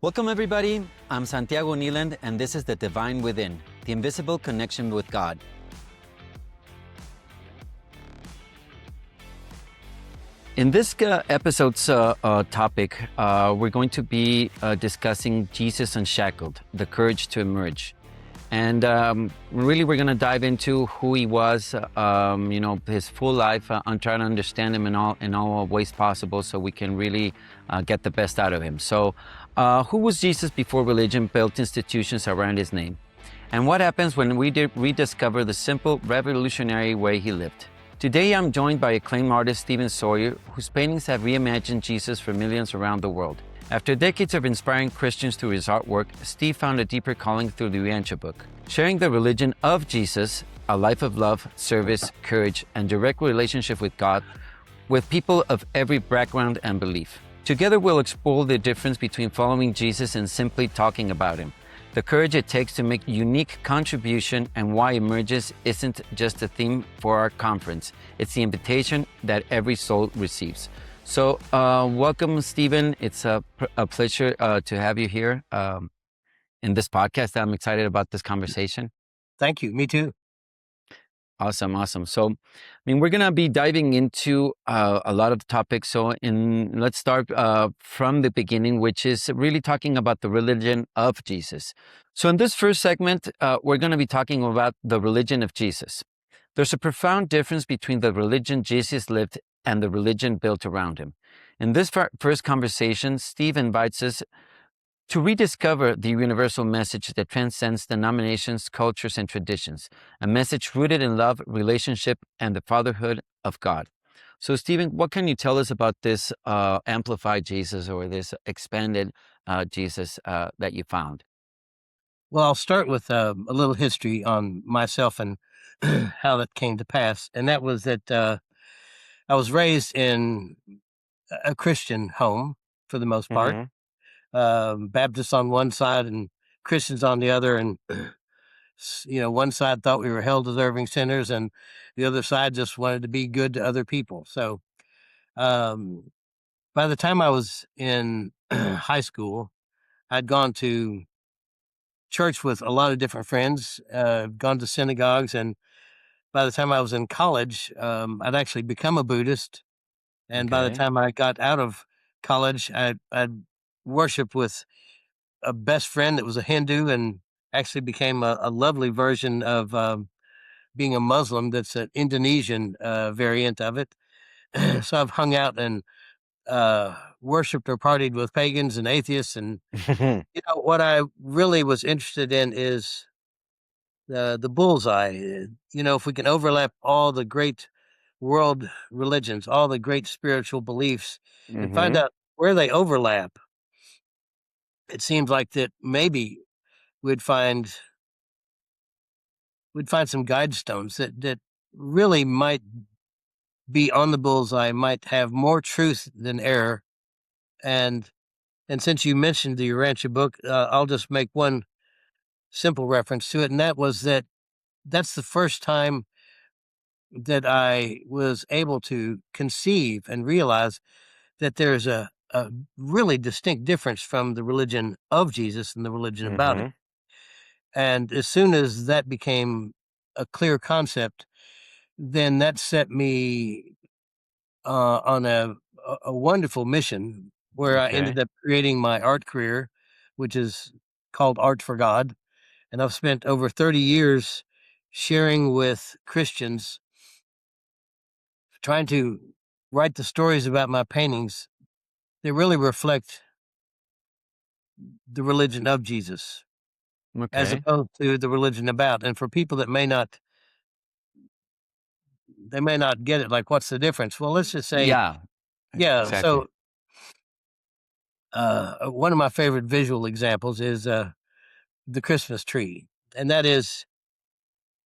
Welcome everybody, I'm Santiago Neeland and this is The Divine Within, the invisible connection with God. In this episode's topic, we're going to be discussing Jesus Unshackled, the courage to emerge. And really we're going to dive into who he was, his full life, and try to understand him in all ways possible so we can really get the best out of him. So who was Jesus before religion built institutions around his name? And what happens when we rediscover the simple, revolutionary way he lived? Today I'm joined by acclaimed artist Stephen Sawyer, whose paintings have reimagined Jesus for millions around the world. After decades of inspiring Christians through his artwork, Steve found a deeper calling through the Urantia book, sharing the religion of Jesus, a life of love, service, courage, and direct relationship with God, with people of every background and belief. Together we'll explore the difference between following Jesus and simply talking about him, the courage it takes to make unique contribution, and why emerges isn't just a theme for our conference, it's the invitation that every soul receives. So welcome, Stephen. It's a pleasure to have you here in this podcast. I'm excited about this conversation. Thank you. Me too. Awesome. So, we're going to be diving into a lot of topics. So let's start from the beginning, which is really talking about the religion of Jesus. So in this first segment, we're going to be talking about the religion of Jesus. There's a profound difference between the religion Jesus lived and the religion built around him. In this first conversation, Steve invites us to rediscover the universal message that transcends denominations, cultures, and traditions, a message rooted in love, relationship, and the fatherhood of God. So, Stephen, what can you tell us about this amplified Jesus, or this expanded Jesus that you found? Well, I'll start with a little history on myself and how that came to pass. And that was that I was raised in a Christian home for the most part. Baptists on one side and Christians on the other. And, one side thought we were hell-deserving sinners and the other side just wanted to be good to other people. So by the time I was in high school, I'd gone to church with a lot of different friends, gone to synagogues. And by the time I was in college, I'd actually become a Buddhist. And by the time I got out of college, I'd worshiped with a best friend that was a Hindu, and actually became a lovely version of being a Muslim that's an Indonesian variant of it. So I've hung out and worshipped or partied with pagans and atheists. And what I really was interested in is the bullseye. If we can overlap all the great world religions, all the great spiritual beliefs, and find out where they overlap, it seems like that maybe we'd find some guide stones that really might be on the bullseye, might have more truth than error. And since you mentioned the Urantia book, I'll just make one simple reference to it, and that was that's the first time that I was able to conceive and realize that there's a really distinct difference from the religion of Jesus and the religion about it. And as soon as that became a clear concept, then that set me on a wonderful mission where I ended up creating my art career, which is called Art for God. And I've spent over 30 years sharing with Christians, trying to write the stories about my paintings that really reflect the religion of Jesus, as opposed to the religion about. And for people that may not get it, like, what's the difference? Well, let's just say, Exactly. So one of my favorite visual examples is the Christmas tree. And that is,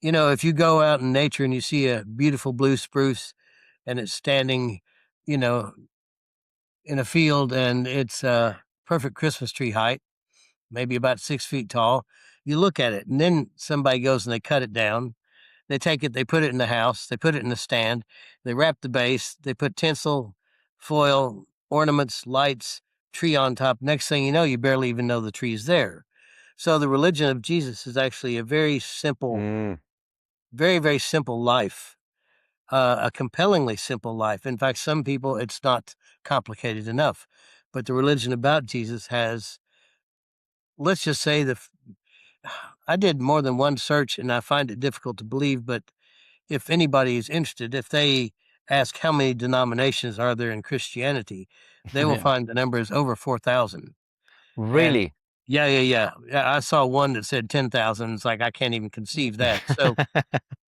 if you go out in nature and you see a beautiful blue spruce and it's standing, in a field, and it's perfect Christmas tree height, maybe about 6 feet tall, you look at it, and then somebody goes and they cut it down. They take it, they put it in the house, they put it in the stand, they wrap the base, they put tinsel, foil, ornaments, lights, tree on top. Next thing you know, you barely even know the tree's there. So the religion of Jesus is actually a very simple, Mm, very, very simple life, a compellingly simple life. In fact, some people, it's not complicated enough. But the religion about Jesus has, let's just say, I did more than one search and I find it difficult to believe, but if anybody is interested, if they ask how many denominations are there in Christianity, they will yeah. find the number is over 4,000. And Really? yeah. I saw one that said 10,000. It's like, I can't even conceive that. So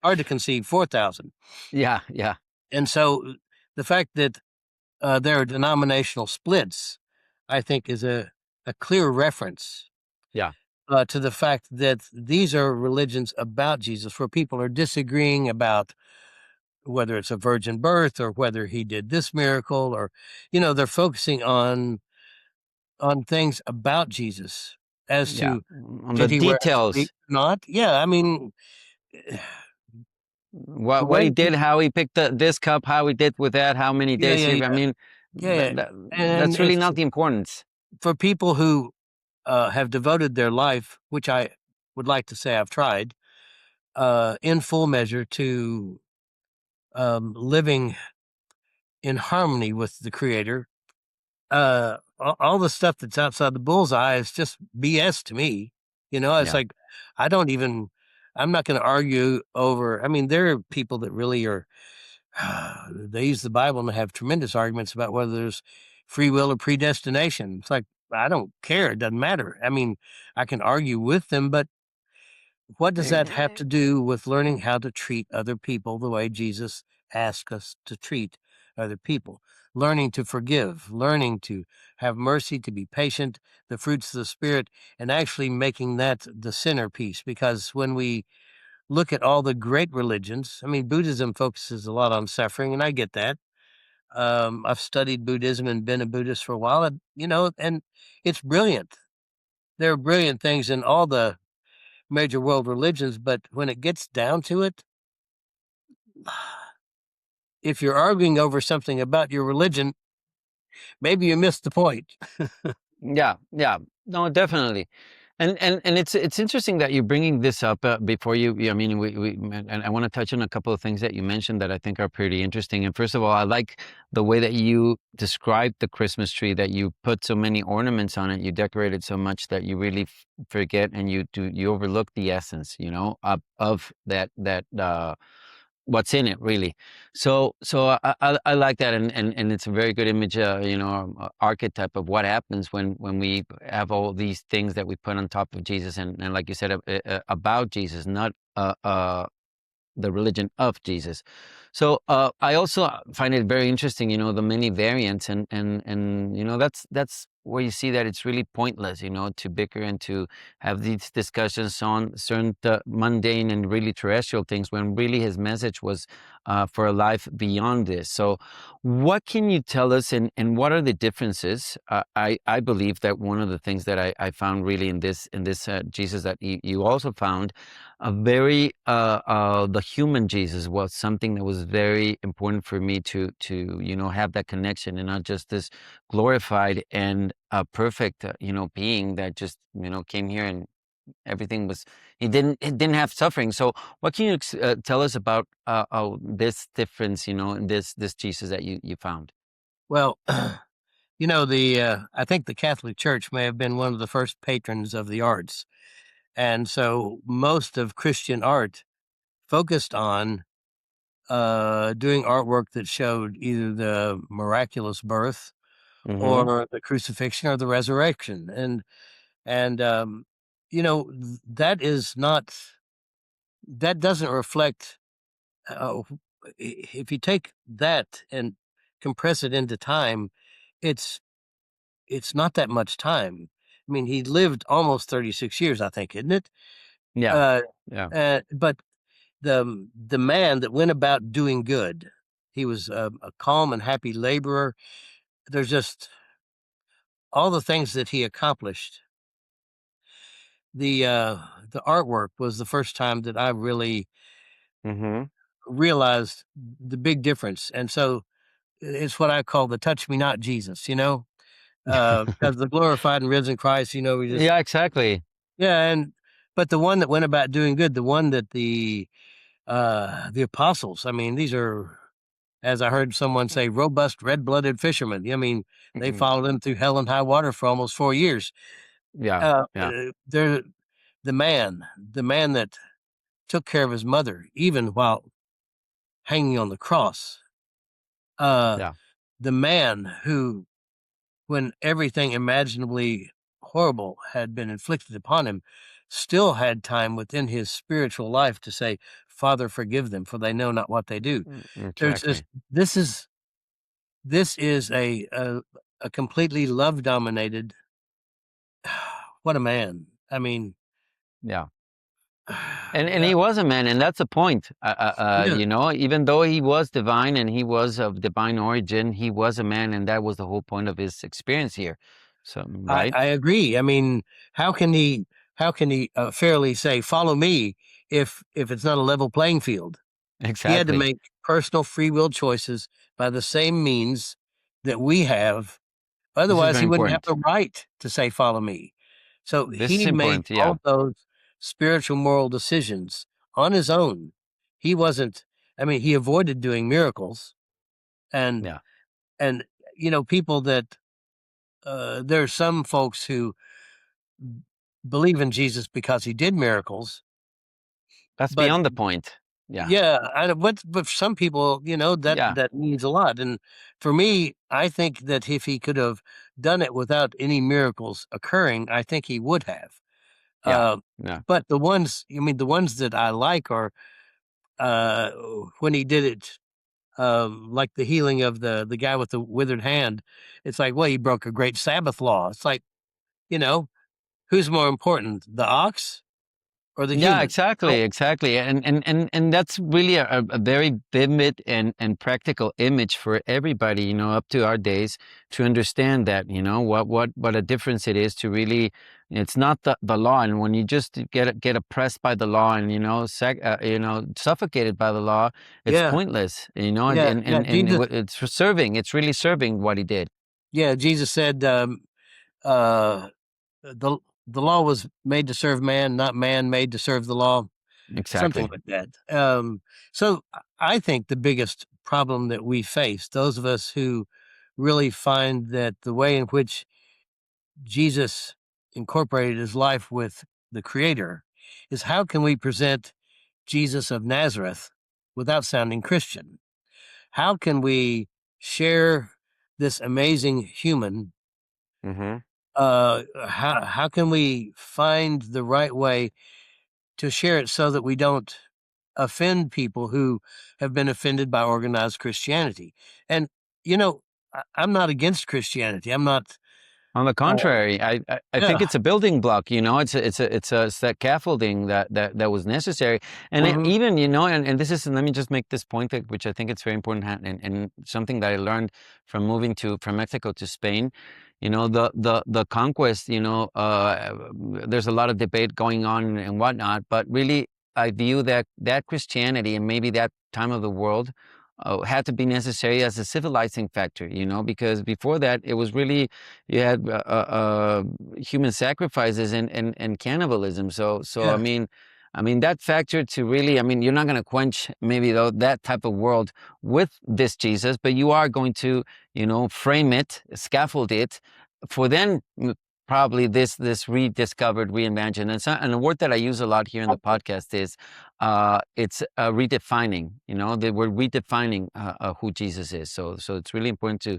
hard to conceive 4,000. Yeah, yeah, And so the fact that there are denominational splits, I think, is a clear reference yeah, to the fact that these are religions about Jesus, where people are disagreeing about whether it's a virgin birth or whether he did this miracle, or they're focusing on things about Jesus as yeah. to On the did he wear a details, tunic or not. Yeah, I mean, the what he way did, how he picked this cup, how he did with that, how many yeah, days yeah, he. I yeah, mean, yeah, and that's really it's not the importance. for people who have devoted their life, which I would like to say I've tried, in full measure to living in harmony with the Creator. All the stuff that's outside the bullseye is just BS to me. It's Yeah, like I don't even. I'm not going to argue over. I mean, there are people that really are. They use the Bible and have tremendous arguments about whether there's free will or predestination. It's like I don't care. It doesn't matter. I mean, I can argue with them, but what does that have Eh, to do with learning how to treat other people the way Jesus asked us to treat other people? Learning to forgive, learning to have mercy, to be patient, the fruits of the Spirit, and actually making that the centerpiece. Because when we look at all the great religions, I mean, Buddhism focuses a lot on suffering, and I get that. I've studied Buddhism and been a Buddhist for a while, and it's brilliant. There are brilliant things in all the major world religions, but when it gets down to it, if you're arguing over something about your religion, maybe you missed the point. yeah, yeah. No, definitely. And it's interesting that you're bringing this up before I mean, and I want to touch on a couple of things that you mentioned that I think are pretty interesting. And first of all, I like the way that you described the Christmas tree, that you put so many ornaments on it, you decorated so much that you really forget and you overlook the essence, of that what's in it really. So I like that, and it's a very good image, archetype of what happens when we have all these things that we put on top of Jesus, and like you said, about Jesus, not the religion of Jesus. So I also find it very interesting, the many variants, and that's where you see that it's really pointless, to bicker and to have these discussions on certain mundane and really terrestrial things, when really his message was for a life beyond this. So, what can you tell us, and what are the differences? I believe that one of the things that I found really in this Jesus that you also found a very the human Jesus was something that was very important for me to have that connection, and not just this glorified and perfect being that just came here and everything was he didn't have suffering. So what can you tell us about this difference, in this Jesus that you found? Well, I think the Catholic Church may have been one of the first patrons of the arts. And so most of Christian art focused on doing artwork that showed either the miraculous birth Mm-hmm. or the crucifixion or the resurrection. And that is not, that doesn't reflect, uh, if you take that and compress it into time, it's it's not that much time. I mean, he lived almost 36 years, I think, isn't it? Yeah, Uh, yeah. but the man that went about doing good, he was a calm and happy laborer. There's just all the things that he accomplished. The artwork was the first time that I really Mm-hmm. realized the big difference, and so it's what I call the touch me not Jesus. because the glorified and risen Christ, we just, Yeah, exactly. yeah. But the one that went about doing good, the one that the apostles, I mean, these are, as I heard someone say, robust red-blooded fishermen. I mean, they Mhm. followed him through hell and high water for almost 4 years. Yeah, yeah, They're the man that took care of his mother, even while hanging on the cross. Uh, yeah. the man who, when everything imaginably horrible had been inflicted upon him, still had time within his spiritual life to say, "Father, forgive them, for they know not what they do." There's this. Exactly. This is this is a completely love dominated. What a man! I mean, Yeah. And yeah, he was a man, and that's the point. yeah. Even though he was divine and he was of divine origin, he was a man, and that was the whole point of his experience here. So, right? I agree. I mean, how can he fairly say, "Follow me," if it's not a level playing field? He had to Exactly. make personal free will choices by the same means that we have. This is Otherwise, very he wouldn't have important. the right to say, "Follow me." So This is he made important. Yeah. all those spiritual moral decisions on his own. He wasn't, I mean, he avoided doing miracles, and Yeah. and people that there are some folks who believe in Jesus because he did miracles, That's but beyond the point. Yeah. yeah, but for some people, that Yeah. that means a lot. And for me, I think that if he could have done it without any miracles occurring, I think he would have. Yeah. Uh, Yeah. but the ones that I like are uh, when he did it, like the healing of the guy with the withered hand. It's like, well, he broke a great Sabbath law. It's like, you know, who's more important, the ox or the Yeah, human? exactly, Oh, exactly. And that's really a very vivid and practical image for everybody, up to our days to understand that, what a difference it is to really, it's not the law. And when you just get oppressed by the law and, suffocated by the law, it's yeah, pointless, yeah, yeah. it's for serving, it's really serving what he did. Jesus said, uh, the law was made to serve man, not man made to serve the law. Something Exactly. like that. So I think the biggest problem that we face, those of us who really find that the way in which Jesus incorporated his life with the Creator, is how can we present Jesus of Nazareth without sounding Christian? How can we share this amazing human? Hmm. How can we find the right way to share it so that we don't offend people who have been offended by organized Christianity? And I'm not against Christianity. I'm not. On the Uh, contrary, I think yeah. it's a building block. It's that scaffolding that was necessary, and Hmm. even and this is, let me just make this point which I think it's very important, and something that I learned from moving from Mexico to Spain. The conquest. There's a lot of debate going on and whatnot, but really I view that Christianity and maybe that time of the world. Had to be necessary as a civilizing factor, because before that it was really you had human sacrifices and cannibalism. So Yeah. I mean that factor to really, I mean, you're not going to quench maybe though that type of world with this Jesus, but you are going to frame it, scaffold it for then probably this rediscovered, reimagined, and a word that I use a lot here in the podcast is it's redefining. We're redefining who Jesus is. So it's really important to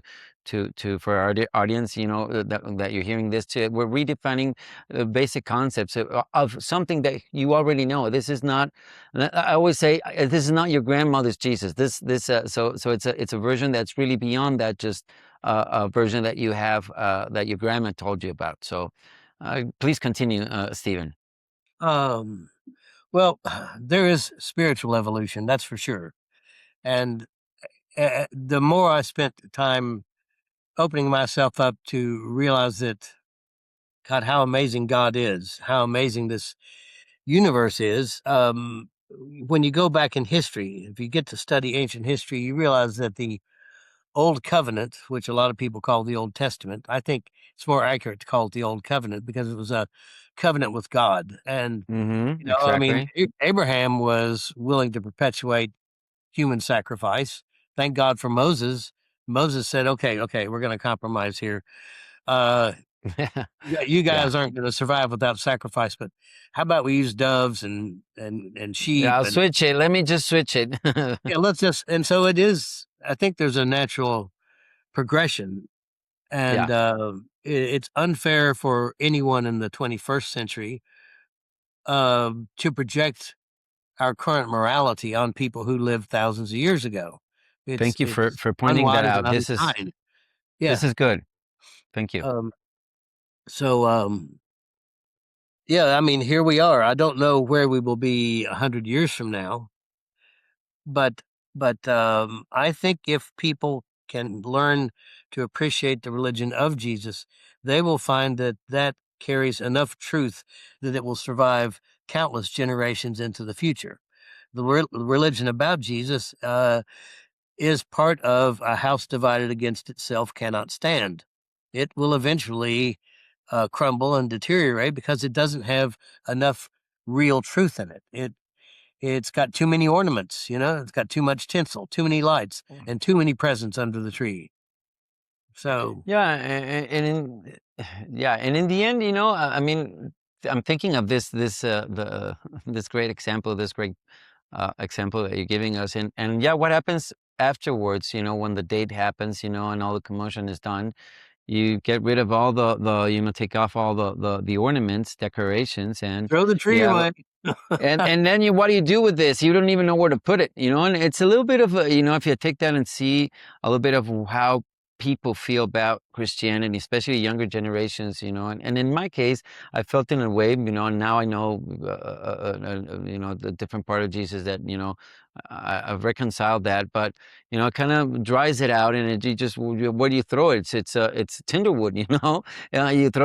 for our audience, that you're hearing this too. We're redefining basic concepts of something that you already know. This is not. I always say this is not your grandmother's Jesus. So it's a version that's really beyond that. Just a version that you have that your grandma told you about. So please continue, Stephen. Um, well, there is spiritual evolution, that's for sure. And the more I spent time opening myself up to realize that, God, how amazing God is, how amazing this universe is. When you go back in history, if you get to study ancient history, you realize that the Old Covenant, which a lot of people call the Old Testament, I think it's more accurate to call it the Old Covenant because it was a covenant with God. And, I mean, Exactly. Abraham was willing to perpetuate human sacrifice. Thank God for Moses. Moses said, okay, we're going to compromise here. You Yeah. guys aren't going to survive without sacrifice, but how about we use doves and Yeah, sheep I'll and switch it. Let me just switch it. yeah, let's just and so it is. I think there's a natural progression, and Yeah. it's unfair for anyone in the 21st century to project our current morality on people who lived thousands of years ago. Thank you It's for pointing that unwise and out. unkind. This Yeah. is good. Thank you. Um, so yeah, I mean, here we are. I don't know where we will be 100 years from now, but I think if people can learn to appreciate the religion of Jesus, they will find that that carries enough truth that it will survive countless generations into the future. The religion about Jesus is part of a house divided against itself cannot stand. It will eventually crumble and deteriorate because it doesn't have enough real truth in it. It's got too many ornaments, it's got too much tinsel, too many lights, and too many presents under the tree. So Yeah, and in the end, I mean, I'm thinking of the this great example, this great example that you're giving us, and yeah, what happens afterwards? When the date happens, and all the commotion is done, you get rid of all the take off all the ornaments, decorations, and throw the you tree have away. and then what do you do with this? You don't even know where to put it, and it's a little bit of if you take that and see a little bit of how people feel about Christianity, especially younger generations, and in my case, I felt in a way, and now I know, the different part of Jesus that, I've reconciled that, but, it kind of dries it out and you just, where do you throw it? It's tinder wood, you throw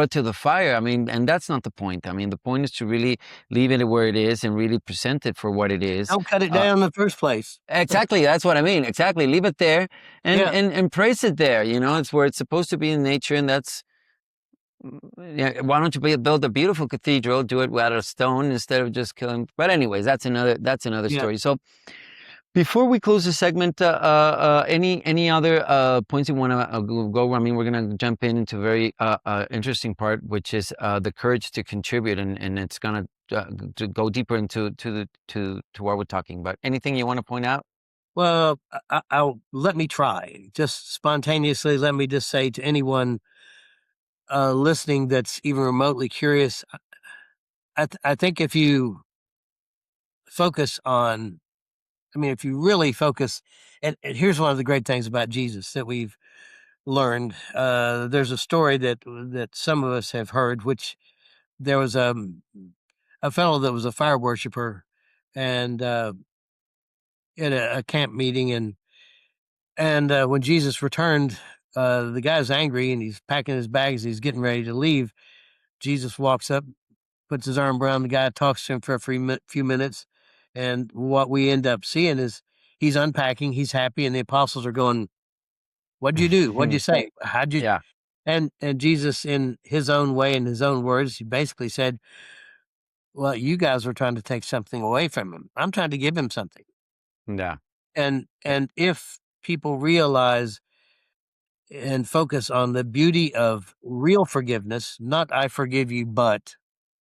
it to the fire. I mean, and that's not the point. I mean, the point is to really leave it where it is and really present it for what it is. Don't cut it down in the first place. Exactly, that's what I mean. Exactly, leave it there and Yeah, and praise it there. It's where it's supposed to be in nature, and that's yeah. Why don't you build a beautiful cathedral? Do it out of stone instead of just killing. But anyways, that's another yeah. story. So before we close the segment, any other points you want to go? I mean, we're gonna jump into a very interesting part, which is the courage to contribute, and it's gonna to go deeper into to what we're talking about. Anything you want to point out? Well, I'll let me try. Just spontaneously, let me just say to anyone listening that's even remotely curious, I think if you focus on, I mean, if you really focus, and here's one of the great things about Jesus that we've learned. There's a story that some of us have heard, which there was a fellow that was a fire worshiper, and at a camp meeting, and when Jesus returned, the guy's angry and he's packing his bags. He's getting ready to leave. Jesus walks up, puts his arm around the guy, talks to him for a few minutes, and what we end up seeing is he's unpacking. He's happy, and the apostles are going, "What'd you do? What'd you say? How'd you?" Yeah, And Jesus, in his own way, in his own words, he basically said, "Well, you guys were trying to take something away from him. I'm trying to give him something." yeah, And if people realize and focus on the beauty of real forgiveness, not "I forgive you, but,"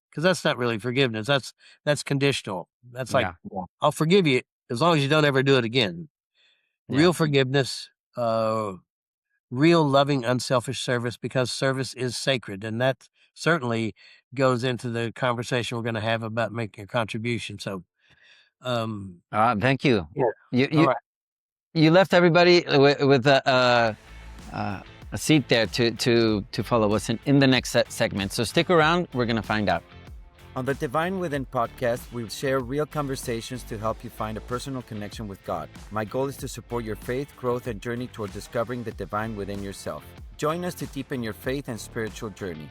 because that's not really forgiveness. That's conditional. That's like, yeah, well, I'll forgive you as long as you don't ever do it again. yeah. Real forgiveness, real loving, unselfish service, because service is sacred, and that certainly goes into the conversation we're going to have about making a contribution. So, Thank you. yeah, You all you right. you left everybody with a seat there to follow us in the next segment. So stick around. We're gonna find out. On the Divine Within podcast, we share real conversations to help you find a personal connection with God. My goal is to support your faith, growth, and journey toward discovering the divine within yourself. Join us to deepen your faith and spiritual journey.